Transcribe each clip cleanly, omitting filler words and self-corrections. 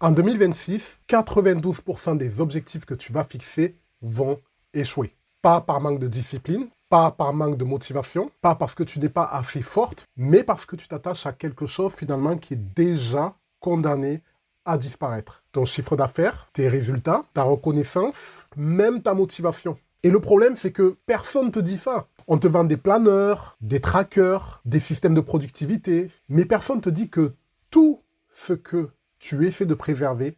En 2026, 92% des objectifs que tu vas fixer vont échouer. Pas par manque de discipline, pas par manque de motivation, pas parce que tu n'es pas assez forte, mais parce que tu t'attaches à quelque chose finalement qui est déjà condamné à disparaître. Ton chiffre d'affaires, tes résultats, ta reconnaissance, même ta motivation. Et le problème, c'est que personne ne te dit ça. On te vend des planeurs, des trackers, des systèmes de productivité, mais personne ne te dit que tout ce que tu essaies de préserver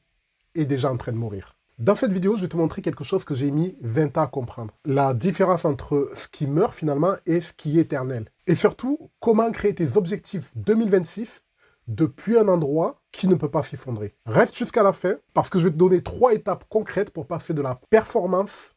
est déjà en train de mourir. Dans cette vidéo, je vais te montrer quelque chose que j'ai mis 20 ans à comprendre. La différence entre ce qui meurt finalement et ce qui est éternel. Et surtout, comment créer tes objectifs 2026 depuis un endroit qui ne peut pas s'effondrer. Reste jusqu'à la fin parce que je vais te donner 3 étapes concrètes pour passer de la performance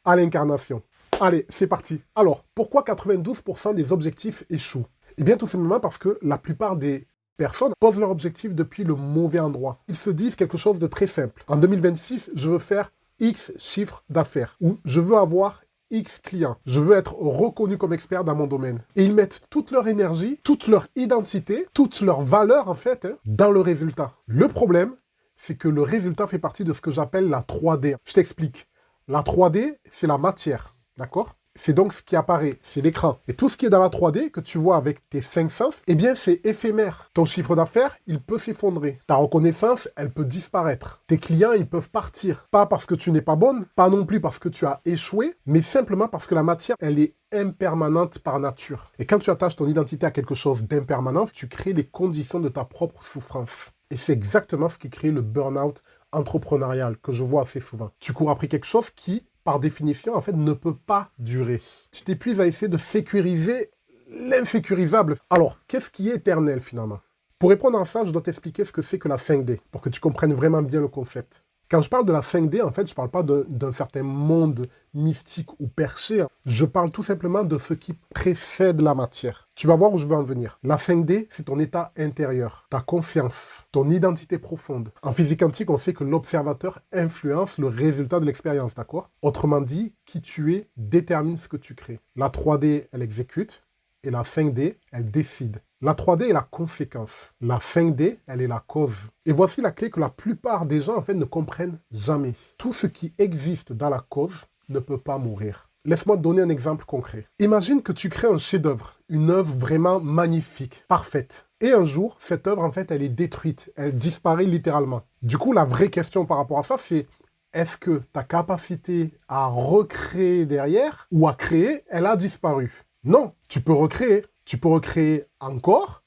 à l'incarnation. Allez, c'est parti. Alors, pourquoi 92% des objectifs échouent? Eh bien, tout simplement parce que la plupart des personnes posent leur objectif depuis le mauvais endroit. Ils se disent quelque chose de très simple. En 2026, je veux faire X chiffre d'affaires ou je veux avoir X clients. Je veux être reconnu comme expert dans mon domaine. Et ils mettent toute leur énergie, toute leur identité, toute leur valeur en fait, dans le résultat. Le problème, c'est que le résultat fait partie de ce que j'appelle la 3D. Je t'explique. La 3D, c'est la matière, d'accord? C'est donc ce qui apparaît, c'est l'écran. Et tout ce qui est dans la 3D, que tu vois avec tes 5 sens, eh bien c'est éphémère. Ton chiffre d'affaires, il peut s'effondrer. Ta reconnaissance, elle peut disparaître. Tes clients, ils peuvent partir. Pas parce que tu n'es pas bonne, pas non plus parce que tu as échoué, mais simplement parce que la matière, elle est impermanente par nature. Et quand tu attaches ton identité à quelque chose d'impermanent, tu crées les conditions de ta propre souffrance. Et c'est exactement ce qui crée le burn-out entrepreneurial que je vois assez souvent. Tu cours après quelque chose qui, par définition, en fait, ne peut pas durer. Tu t'épuises à essayer de sécuriser l'insécurisable. Alors, qu'est-ce qui est éternel finalement? Pour répondre à ça, je dois t'expliquer ce que c'est que la 5D, pour que tu comprennes vraiment bien le concept. Quand je parle de la 5D, en fait, je ne parle pas d'un certain monde mystique ou perché. Je parle tout simplement de ce qui précède la matière. Tu vas voir où je veux en venir. La 5D, c'est ton état intérieur, ta conscience, ton identité profonde. En physique quantique, on sait que l'observateur influence le résultat de l'expérience, d'accord? Autrement dit, qui tu es détermine ce que tu crées. La 3D, elle exécute, et la 5D, elle décide. La 3D est la conséquence. La 5D, elle est la cause. Et voici la clé que la plupart des gens, en fait, ne comprennent jamais. Tout ce qui existe dans la cause ne peut pas mourir. Laisse-moi te donner un exemple concret. Imagine que tu crées un chef-d'œuvre, une œuvre vraiment magnifique, parfaite. Et un jour, cette œuvre, en fait, elle est détruite. Elle disparaît littéralement. Du coup, la vraie question par rapport à ça, c'est est-ce que ta capacité à recréer derrière ou à créer, elle a disparu? Non, tu peux recréer. Tu peux recréer encore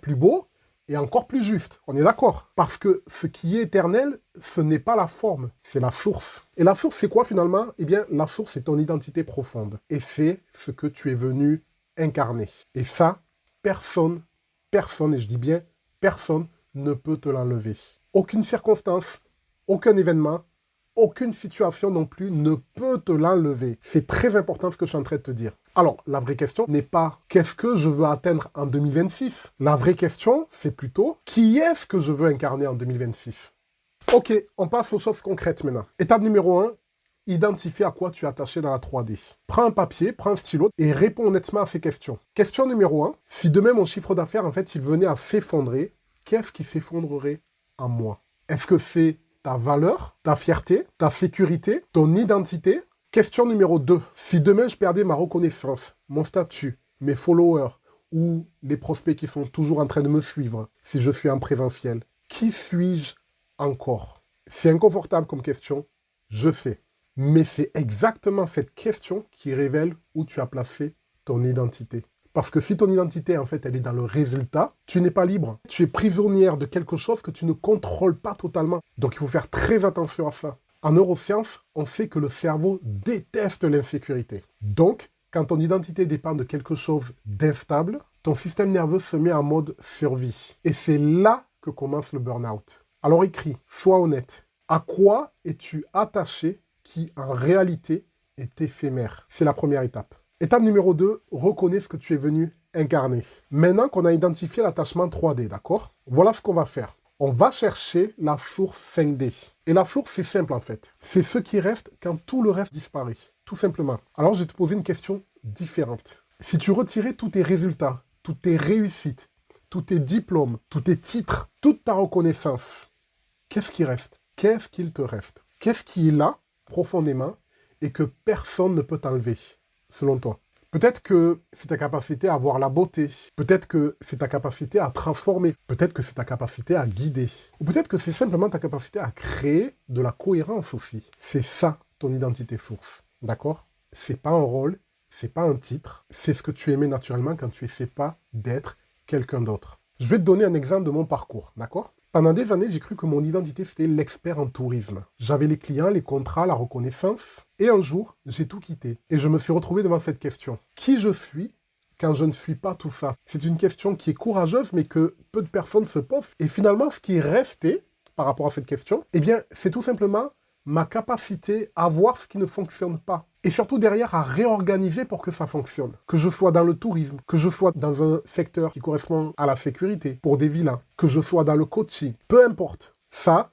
plus beau et encore plus juste. On est d'accord? Parce que ce qui est éternel, ce n'est pas la forme, c'est la source. Et la source, c'est quoi finalement? Eh bien, la source, c'est ton identité profonde. Et c'est ce que tu es venu incarner. Et ça, personne, et je dis bien personne, ne peut te l'enlever. Aucune circonstance, aucun événement, aucune situation non plus ne peut te l'enlever. C'est très important ce que je suis en train de te dire. Alors, la vraie question n'est pas qu'est-ce que je veux atteindre en 2026. La vraie question, c'est plutôt qui est-ce que je veux incarner en 2026. Ok, on passe aux choses concrètes maintenant. Étape numéro 1, identifie à quoi tu es attaché dans la 3D. Prends un papier, prends un stylo et réponds honnêtement à ces questions. Question numéro 1, si demain mon chiffre d'affaires, en fait, il venait à s'effondrer, qu'est-ce qui s'effondrerait en moi? Est-ce que c'est ta valeur, ta fierté, ta sécurité, ton identité? Question numéro 2. Si demain je perdais ma reconnaissance, mon statut, mes followers ou les prospects qui sont toujours en train de me suivre, si je suis en présentiel, qui suis-je encore? C'est inconfortable comme question, je sais. Mais c'est exactement cette question qui révèle où tu as placé ton identité. Parce que si ton identité, en fait, elle est dans le résultat, tu n'es pas libre. Tu es prisonnière de quelque chose que tu ne contrôles pas totalement. Donc, il faut faire très attention à ça. En neurosciences, on sait que le cerveau déteste l'insécurité. Donc, quand ton identité dépend de quelque chose d'instable, ton système nerveux se met en mode survie. Et c'est là que commence le burn-out. Alors écris, sois honnête. À quoi es-tu attaché qui, en réalité, est éphémère? C'est la première étape. Étape numéro 2, reconnais ce que tu es venu incarner. Maintenant qu'on a identifié l'attachement 3D, d'accord? Voilà ce qu'on va faire. On va chercher la source 5D. Et la source, c'est simple en fait. C'est ce qui reste quand tout le reste disparaît. Tout simplement. Alors, je vais te poser une question différente. Si tu retirais tous tes résultats, toutes tes réussites, tous tes diplômes, tous tes titres, toute ta reconnaissance, qu'est-ce qui reste? Qu'est-ce qu'il te reste? Qu'est-ce qui est là, profondément, et que personne ne peut t'enlever, selon toi? Peut-être que c'est ta capacité à voir la beauté. Peut-être que c'est ta capacité à transformer. Peut-être que c'est ta capacité à guider. Ou peut-être que c'est simplement ta capacité à créer de la cohérence aussi. C'est ça, ton identité source. D'accord? C'est pas un rôle, c'est pas un titre. C'est ce que tu aimais naturellement quand tu essaies pas d'être quelqu'un d'autre. Je vais te donner un exemple de mon parcours. D'accord? Pendant des années, j'ai cru que mon identité, c'était l'expert en tourisme. J'avais les clients, les contrats, la reconnaissance. Et un jour, j'ai tout quitté. Et je me suis retrouvé devant cette question. Qui je suis quand je ne suis pas tout ça? C'est une question qui est courageuse, mais que peu de personnes se posent. Et finalement, ce qui est resté par rapport à cette question, eh bien, c'est tout simplement ma capacité à voir ce qui ne fonctionne pas. Et surtout derrière, à réorganiser pour que ça fonctionne. Que je sois dans le tourisme, que je sois dans un secteur qui correspond à la sécurité, pour des villas, que je sois dans le coaching, peu importe. Ça,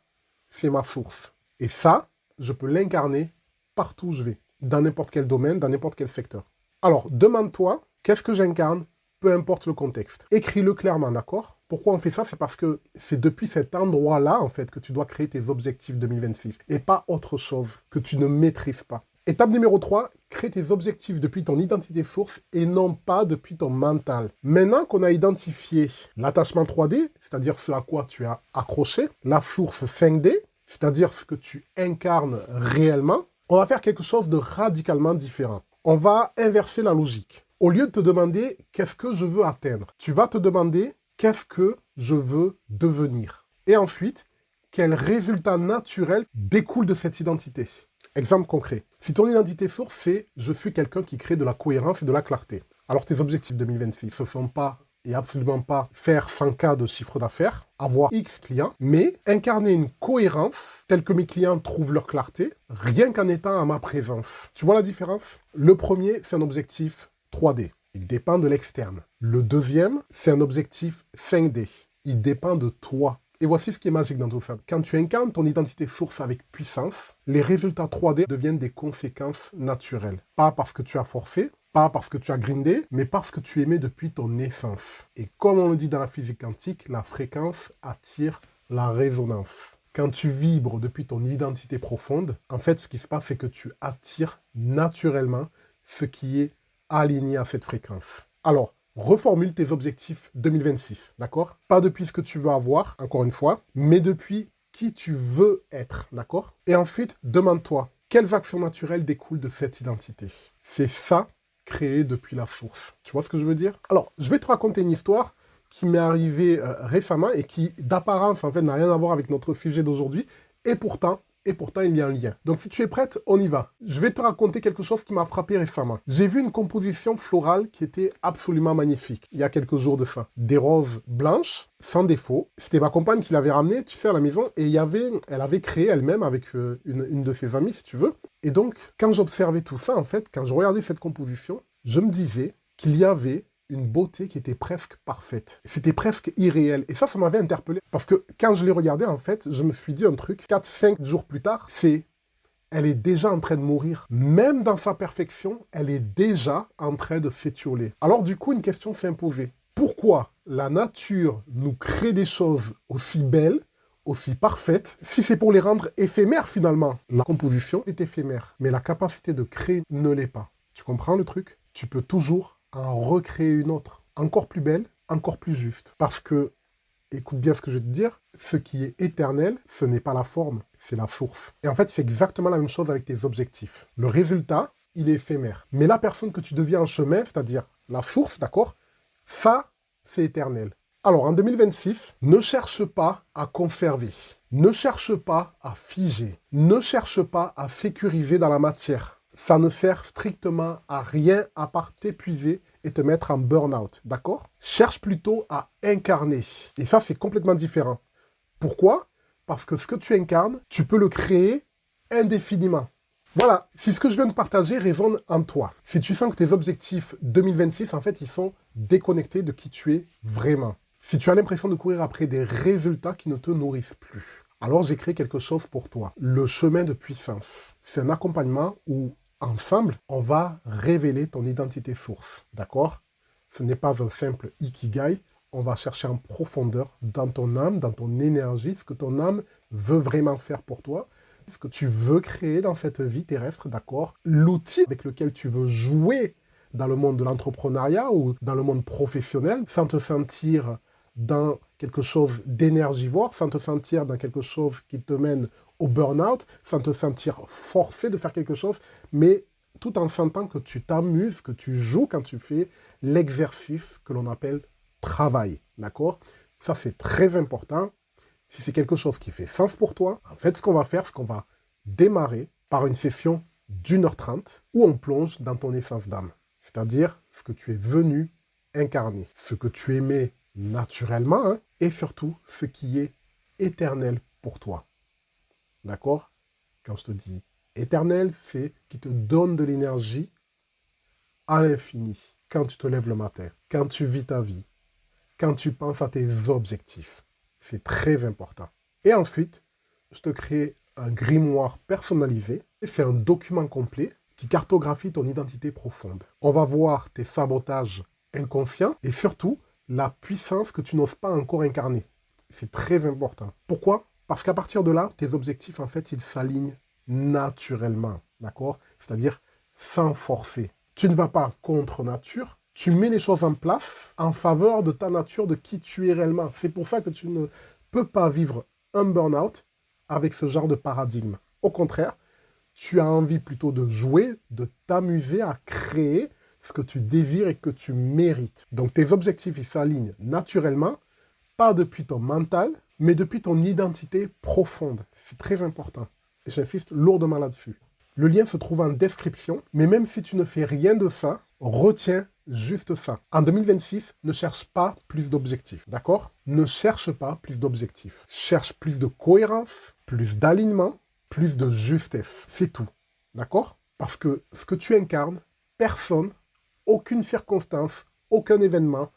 c'est ma source. Et ça, je peux l'incarner partout où je vais, dans n'importe quel domaine, dans n'importe quel secteur. Alors, demande-toi, qu'est-ce que j'incarne, peu importe le contexte. Écris-le clairement, d'accord? Pourquoi on fait ça? C'est parce que c'est depuis cet endroit-là, en fait, que tu dois créer tes objectifs 2026, et pas autre chose que tu ne maîtrises pas. Étape numéro 3, crée tes objectifs depuis ton identité source et non pas depuis ton mental. Maintenant qu'on a identifié l'attachement 3D, c'est-à-dire ce à quoi tu as accroché, la source 5D, c'est-à-dire ce que tu incarnes réellement, on va faire quelque chose de radicalement différent. On va inverser la logique. Au lieu de te demander qu'est-ce que je veux atteindre, tu vas te demander qu'est-ce que je veux devenir. Et ensuite, quel résultat naturel découle de cette identité. Exemple concret. Si ton identité source, c'est « je suis quelqu'un qui crée de la cohérence et de la clarté », alors tes objectifs 2026, ce ne sont pas et absolument pas faire 100K de chiffre d'affaires, avoir X clients, mais incarner une cohérence telle que mes clients trouvent leur clarté, rien qu'en étant à ma présence. Tu vois la différence? Le premier, c'est un objectif 3D. Il dépend de l'externe. Le deuxième, c'est un objectif 5D. Il dépend de toi. Et voici ce qui est magique dans tout ça. Quand tu incarnes ton identité source avec puissance, les résultats 3D deviennent des conséquences naturelles. Pas parce que tu as forcé, pas parce que tu as grindé, mais parce que tu aimais depuis ton naissance. Et comme on le dit dans la physique quantique, la fréquence attire la résonance. Quand tu vibres depuis ton identité profonde, en fait, ce qui se passe, c'est que tu attires naturellement ce qui est aligné à cette fréquence. Alors, reformule tes objectifs 2026, d'accord? Pas depuis ce que tu veux avoir, encore une fois, mais depuis qui tu veux être, d'accord? Et ensuite, demande-toi, quelles actions naturelles découlent de cette identité? C'est ça, créé depuis la source. Tu vois ce que je veux dire? Alors, je vais te raconter une histoire qui m'est arrivée récemment et qui, d'apparence, en fait, n'a rien à voir avec notre sujet d'aujourd'hui, et pourtant, il y a un lien. Donc si tu es prête, on y va. Je vais te raconter quelque chose qui m'a frappé récemment. J'ai vu une composition florale qui était absolument magnifique, il y a quelques jours de ça. Des roses blanches, sans défaut. C'était ma compagne qui l'avait ramenée, tu sais, à la maison, et elle avait créé elle-même avec une de ses amies, si tu veux. Et donc, quand j'observais tout ça, en fait, quand je regardais cette composition, je me disais qu'il y avait une beauté qui était presque parfaite. C'était presque irréel. Et ça m'avait interpellé. Parce que quand je l'ai regardé, en fait, je me suis dit un truc. 4-5 jours plus tard, elle est déjà en train de mourir. Même dans sa perfection, elle est déjà en train de s'étioler. Alors du coup, une question s'est imposée. Pourquoi la nature nous crée des choses aussi belles, aussi parfaites, si c'est pour les rendre éphémères finalement? La composition est éphémère, mais la capacité de créer ne l'est pas. Tu comprends le truc? Tu peux toujours en recréer une autre, encore plus belle, encore plus juste. Parce que, écoute bien ce que je vais te dire, ce qui est éternel, ce n'est pas la forme, c'est la source. Et en fait, c'est exactement la même chose avec tes objectifs. Le résultat, il est éphémère. Mais la personne que tu deviens en chemin, c'est-à-dire la source, d'accord, ça, c'est éternel. Alors, en 2026, ne cherche pas à conserver, ne cherche pas à figer, ne cherche pas à sécuriser dans la matière. Ça ne sert strictement à rien à part t'épuiser et te mettre en burn-out, d'accord? Cherche plutôt à incarner. Et ça, c'est complètement différent. Pourquoi? Parce que ce que tu incarnes, tu peux le créer indéfiniment. Voilà, si ce que je viens de partager résonne en toi, si tu sens que tes objectifs 2026, en fait, ils sont déconnectés de qui tu es vraiment, si tu as l'impression de courir après des résultats qui ne te nourrissent plus, alors j'ai créé quelque chose pour toi, le chemin de puissance. C'est un accompagnement où ensemble, on va révéler ton identité source, d'accord? Ce n'est pas un simple ikigai, on va chercher en profondeur dans ton âme, dans ton énergie, ce que ton âme veut vraiment faire pour toi, ce que tu veux créer dans cette vie terrestre, d'accord? L'outil avec lequel tu veux jouer dans le monde de l'entrepreneuriat ou dans le monde professionnel, sans te sentir dans quelque chose d'énergivore, sans te sentir dans quelque chose qui te mène au burn-out, sans te sentir forcé de faire quelque chose, mais tout en sentant que tu t'amuses, que tu joues quand tu fais l'exercice que l'on appelle travail, d'accord? Ça, c'est très important. Si c'est quelque chose qui fait sens pour toi, en fait, ce qu'on va faire, c'est qu'on va démarrer par une session d'1h30 où on plonge dans ton essence d'âme, c'est-à-dire ce que tu es venu incarner, ce que tu aimais naturellement, hein, et surtout ce qui est éternel pour toi. D'accord? Quand je te dis éternel, c'est qui te donne de l'énergie à l'infini quand tu te lèves le matin, quand tu vis ta vie, quand tu penses à tes objectifs. C'est très important. Et ensuite, je te crée un grimoire personnalisé. C'est un document complet qui cartographie ton identité profonde. On va voir tes sabotages inconscients et surtout la puissance que tu n'oses pas encore incarner. C'est très important. Pourquoi? Parce qu'à partir de là, tes objectifs, en fait, ils s'alignent naturellement. D'accord? C'est-à-dire sans forcer. Tu ne vas pas contre nature. Tu mets les choses en place en faveur de ta nature, de qui tu es réellement. C'est pour ça que tu ne peux pas vivre un burn-out avec ce genre de paradigme. Au contraire, tu as envie plutôt de jouer, de t'amuser à créer ce que tu désires et que tu mérites. Donc tes objectifs, ils s'alignent naturellement, pas depuis ton mental, mais depuis ton identité profonde. C'est très important. Et j'insiste lourdement là-dessus. Le lien se trouve en description, mais même si tu ne fais rien de ça, retiens juste ça. En 2026, ne cherche pas plus d'objectifs, d'accord? Ne cherche pas plus d'objectifs. Cherche plus de cohérence, plus d'alignement, plus de justesse. C'est tout, d'accord? Parce que ce que tu incarnes, personne, aucune circonstance, aucun événement,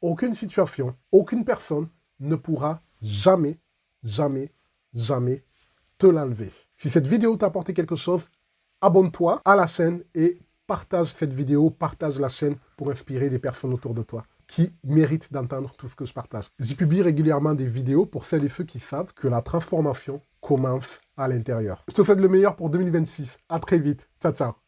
aucune situation, aucune personne ne pourra jamais, jamais, jamais te l'enlever. Si cette vidéo t'a apporté quelque chose, abonne-toi à la chaîne et partage cette vidéo, partage la chaîne pour inspirer des personnes autour de toi qui méritent d'entendre tout ce que je partage. J'y publie régulièrement des vidéos pour celles et ceux qui savent que la transformation commence à l'intérieur. Je te souhaite le meilleur pour 2026. À très vite. Ciao, ciao.